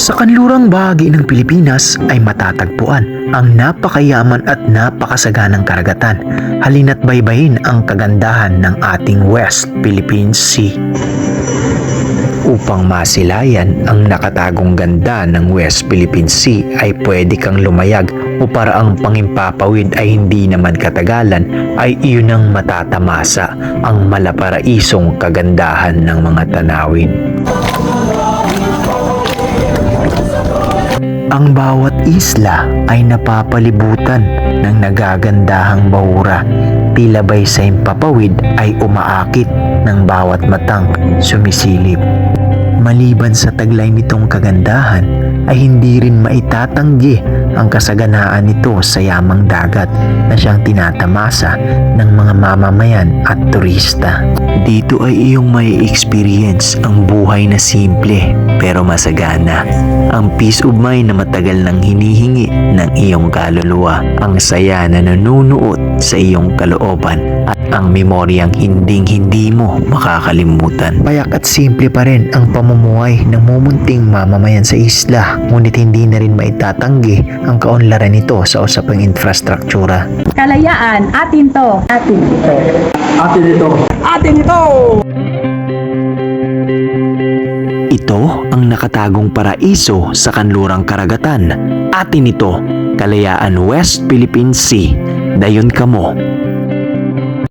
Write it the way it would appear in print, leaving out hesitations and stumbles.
Sa kanlurang bahagi ng Pilipinas ay matatagpuan ang napakayaman at napakasaganang karagatan. Halina't baybayin ang kagandahan ng ating West Philippine Sea. Upang masilayan ang nakatagong ganda ng West Philippine Sea ay pwede kang lumayag o para ang pangimpapawid ay hindi naman katagalan ay iyon ang matatamasa ang malaparaisong kagandahan ng mga tanawin. Ang bawat isla ay napapalibutan ng nagagandahang bahura. Tila bay sa impapawid ay umaakit ng bawat matang sumisilip. Maliban sa taglay nitong kagandahan ay hindi rin maitatanggi ang kasaganaan nito sa yamang dagat na siyang tinatamasa ng mga mamamayan at turista. Dito ay iyong may experience ang buhay na simple pero masagana, ang peace of mind na matagal nang hinihingi ng iyong kaluluwa, ang saya na nanunuot sa iyong kalooban at ang memoryang hinding-hindi mo makakalimutan. Payak at simple pa rin ang pamumuhay ng mumunting mamamayan sa isla, ngunit hindi na rin maitatanggi ang kaunlaran nito sa usapang infrastruktura. Kalayaan, atin to. Atin ito. Atin ito. Atin ito! Ito ang nakatagong paraiso sa kanlurang karagatan. Atin ito, Kalayaan West Philippine Sea. Dayon kamo,